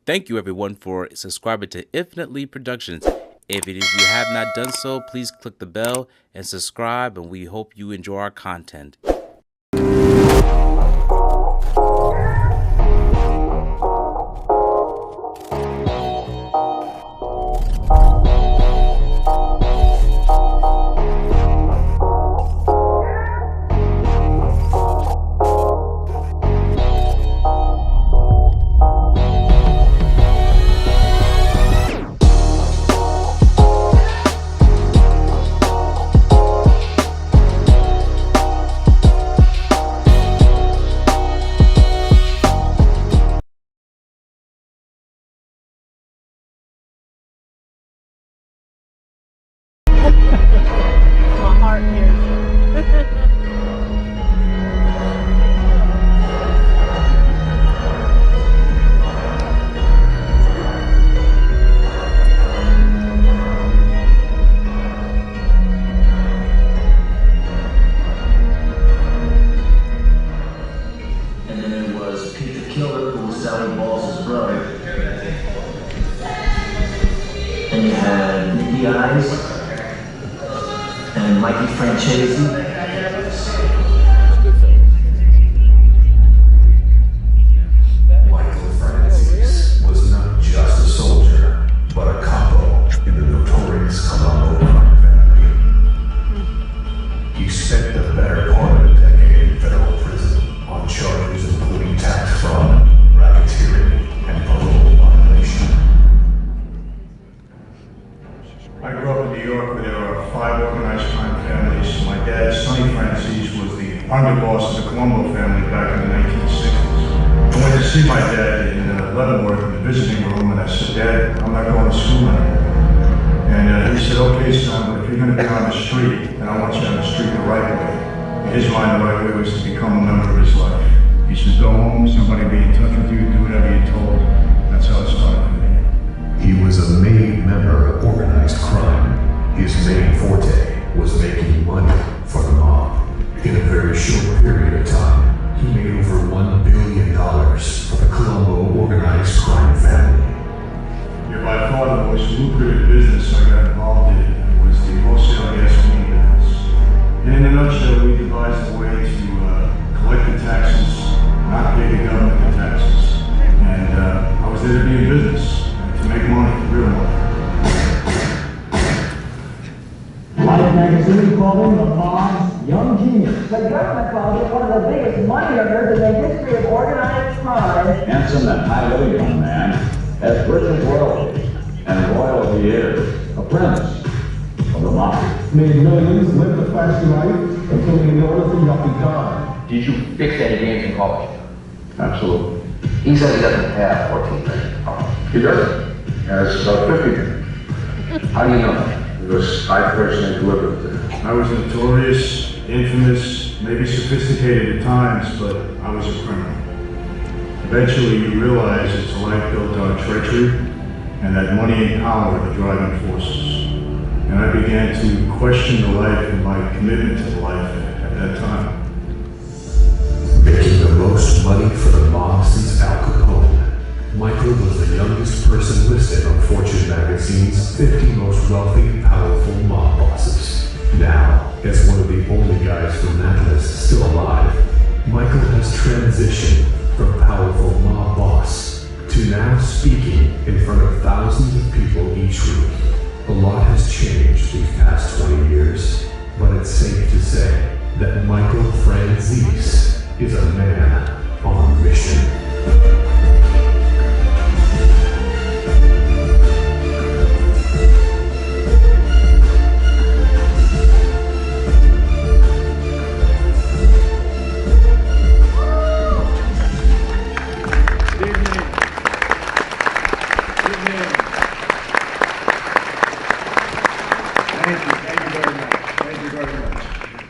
Thank you, everyone, for subscribing to Infinitely Productions. If you have not done so, please click the bell and subscribe, and we hope you enjoy our content. My heart hears you. And then there was Pete the Killer, who was Sally Balls' brother. And you had Nicky Eyes and MichaelFranzese. MichaelFranzese was not just a soldier, but a capo in the notorious Colombo crime family. He spent the better part of a decade in federal prison on charges including tax fraud, racketeering, and parole violation. I grew up in New York where there were 5 organized crime families. My dad, Sonny Franzese, was the underboss of the Colombo family back in the 1960s. I went to see my dad in Leavenworth in the visiting room, and I said, "Dad, I'm not going to school anymore." And he said, "Okay, son, but if you're going to be on the street, then I want you on the street the right way." In his mind, the right way was to become a member of his life. He said, "Go home, somebody be in touch with you, do whatever you're told." That's how it started for me. He was a main member of organized crime. His main forte was making money for the mob. In a very short period of time, he made over $1 billion for the Colombo organized crime family. Yeah, by far the most lucrative business I got involved in was the wholesale gasoline business. And in a nutshell, we devised a way to collect the taxes, not pay the government the taxes. And I was there to be in business, to make money, real money. Life magazine called him the mob's young genius. The government calls it one of the biggest money earners in the history of organized crime. Handsome and highly young man, as rich as royalty, and royalty is a prince of the Mafia. Made millions, lived a flashy life, until he noticed he got done. Did you fix any games in college? Absolutely. He says he doesn't have 14 million. He does. Has about 50 million. How do you know that? Because I personally delivered it. I was notorious, infamous, maybe sophisticated at times, but I was a criminal. Eventually you realize it's a life built on treachery, and that money and power are the driving forces. And I began to question the life and my commitment to the life at that time. Making the most money for the mob since Al Capone, Michael was the youngest person listed on Fortune magazine's 50 most wealthy and powerful mob bosses. Now, as one of the only guys from that list still alive, Michael has transitioned from powerful mob boss to now speaking in front of thousands of people each week. A lot has changed these past 20 years, but it's safe to say that MichaelFranzese is a man on a mission.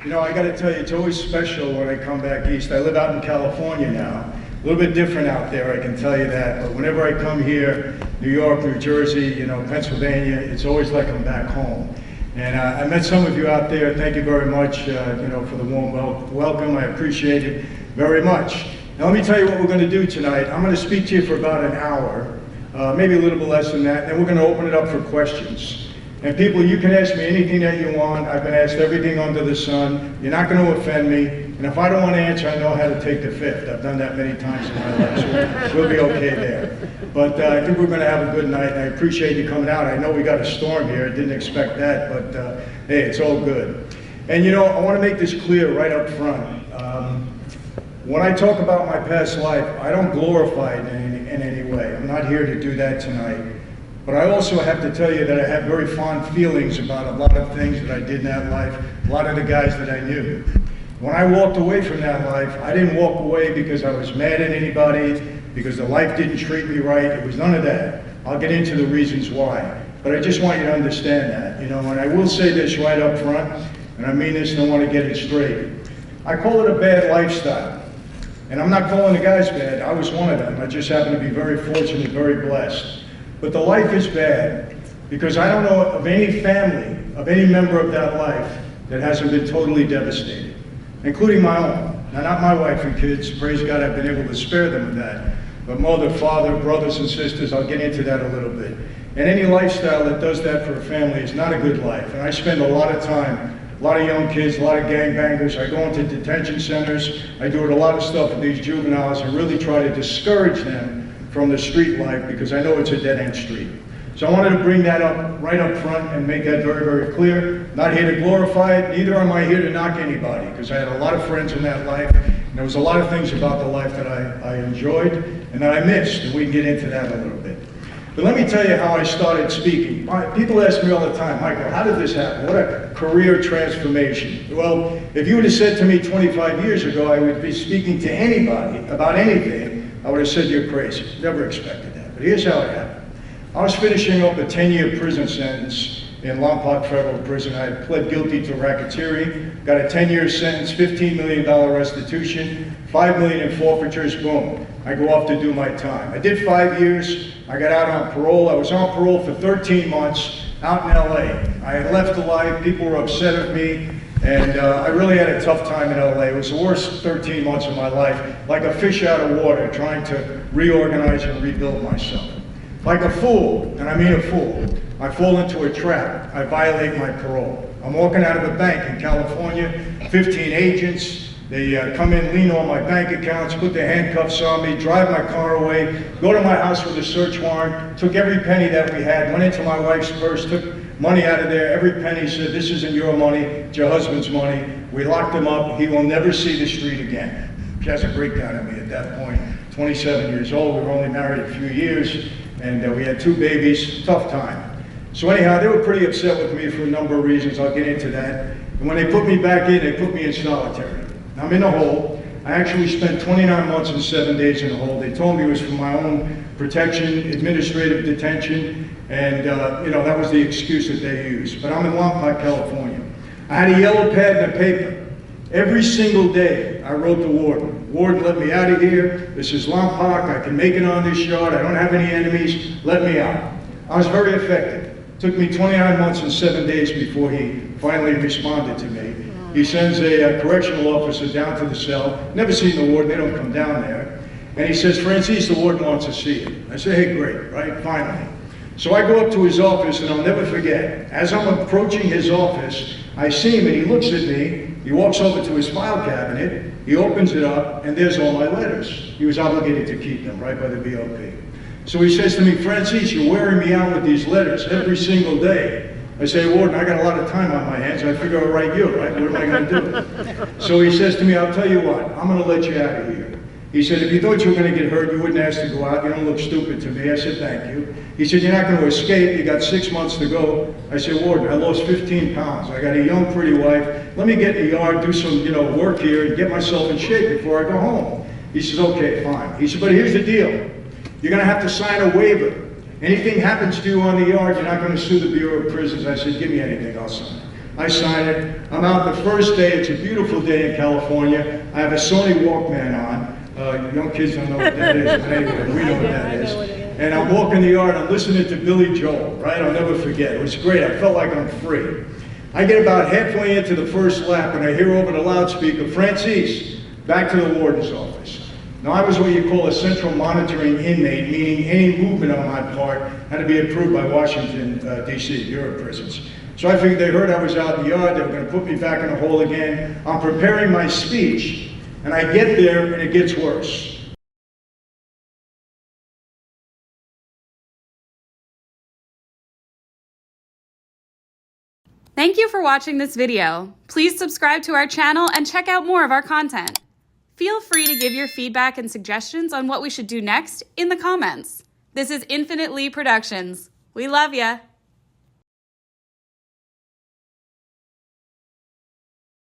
You know, I got to tell you, it's always special when I come back east. I live out in California now. A little bit different out there, I can tell you that. But whenever I come here, New York, New Jersey, you know, Pennsylvania, it's always like I'm back home. And I met some of you out there. Thank you very much, you know, for the warm welcome. I appreciate it very much. Now let me tell you what we're going to do tonight. I'm going to speak to you for about an hour. maybe a little bit less than that. Then we're going to open it up for questions. And people, you can ask me anything that you want. I've been asked everything under the sun. You're not going to offend me. And if I don't want to answer, I know how to take the fifth. I've done that many times in my life, so we'll be okay there. But I think we're going to have a good night, and I appreciate you coming out. I know we got a storm here. I didn't expect that, but hey, it's all good. And you know, I want to make this clear right up front. When I talk about my past life, I don't glorify it in any way. I'm not here to do that tonight. But I also have to tell you that I have very fond feelings about a lot of things that I did in that life, a lot of the guys that I knew. When I walked away from that life, I didn't walk away because I was mad at anybody, because the life didn't treat me right. It was none of that. I'll get into the reasons why. But I just want you to understand that, you know, and I will say this right up front, and I mean this and I want to get it straight. I call it a bad lifestyle. And I'm not calling the guys bad. I was one of them. I just happen to be very fortunate, very blessed. But the life is bad because I don't know of any family, of any member of that life that hasn't been totally devastated, including my own. Now, not my wife and kids. Praise God, I've been able to spare them of that. But mother, father, brothers and sisters, I'll get into that a little bit. And any lifestyle that does that for a family is not a good life. And I spend a lot of time, a lot of young kids, a lot of gangbangers. I go into detention centers. I do a lot of stuff with these juveniles and really try to discourage them from the street life because I know it's a dead-end street. So I wanted to bring that up right up front and make that very, very clear. Not here to glorify it, neither am I here to knock anybody, because I had a lot of friends in that life, and there was a lot of things about the life that I enjoyed and that I missed, and we can get into that a little bit. But let me tell you how I started speaking. People ask me all the time, Michael, how did this happen? What a career transformation. Well, if you would have said to me 25 years ago I would be speaking to anybody about anything, I would have said you're crazy. Never expected that. But here's how it happened. I was finishing up a 10-year prison sentence in Lompoc Federal Prison. I had pled guilty to racketeering, got a 10-year sentence, $15 million restitution, $5 million in forfeitures, boom. I go off to do my time. I did 5 years. I got out on parole. I was on parole for 13 months out in LA. I had left the life. People were upset at me. And I really had a tough time in LA. It was the worst 13 months of my life, like a fish out of water, trying to reorganize and rebuild myself. Like a fool, and I mean a fool, I fall into a trap. I violate my parole. I'm walking out of a bank in California, 15 agents. They come in, lean on my bank accounts, put their handcuffs on me, drive my car away, go to my house with a search warrant, took every penny that we had, went into my wife's purse, took money out of there, every penny, said, this isn't your money, it's your husband's money. We locked him up. He will never see the street again. She has a breakdown on me at that point, 27 years old. We were only married a few years, and we had 2 babies, tough time. So anyhow, they were pretty upset with me for a number of reasons. I'll get into that. And when they put me back in, they put me in solitary. I'm in a hole. I actually spent 29 months and 7 days in a hole. They told me it was for my own protection, administrative detention, and you know, that was the excuse that they used. But I'm in Lompoc, California. I had a yellow pad and a paper. Every single day, I wrote the warden. Warden, let me out of here. This is Lompoc. I can make it on this yard. I don't have any enemies. Let me out. I was very effective. It took me 29 months and 7 days before he finally responded to me. He sends a correctional officer down to the cell. Never seen the warden. They don't come down there. And he says, Franzese, the warden wants to see you. I say, hey, great, right? Finally. So I go up to his office, and I'll never forget. As I'm approaching his office, I see him, and he looks at me. He walks over to his file cabinet. He opens it up, and there's all my letters. He was obligated to keep them, right, by the BOP. So he says to me, Franzese, you're wearing me out with these letters every single day. I say, Warden, I got a lot of time on my hands. I figure I'll write you, right? What am I going to do? So he says to me, I'll tell you what, I'm going to let you out of here. He said, if you thought you were going to get hurt, you wouldn't ask to go out. You don't look stupid to me. I said, thank you. He said, you're not going to escape. You got 6 months to go. I said, Warden, I lost 15 pounds. I got a young, pretty wife. Let me get in the yard, do some, work here, and get myself in shape before I go home. He says, okay, fine. He said, but here's the deal. You're going to have to sign a waiver. Anything happens to you on the yard, you're not going to sue the Bureau of Prisons. I said, give me anything, I'll sign it. I sign it. I'm out the first day. It's a beautiful day in California. I have a Sony Walkman on. Young kids don't know what that is, but anyway, we know what that is. And I'm walking the yard, I'm listening to Billy Joel, right? I'll never forget. It was great. I felt like I'm free. I get about halfway into the first lap, and I hear over the loudspeaker, Franzese, back to the warden's office. Now, I was what you call a central monitoring inmate, meaning any movement on my part had to be approved by Washington, D.C., Bureau of Prisons. So I figured they heard I was out in the yard, they were going to put me back in the hole again. I'm preparing my speech, and I get there, and it gets worse. Thank you for watching this video. Please subscribe to our channel and check out more of our content. Feel free to give your feedback and suggestions on what we should do next in the comments. This is Infinite Lee Productions. We love ya.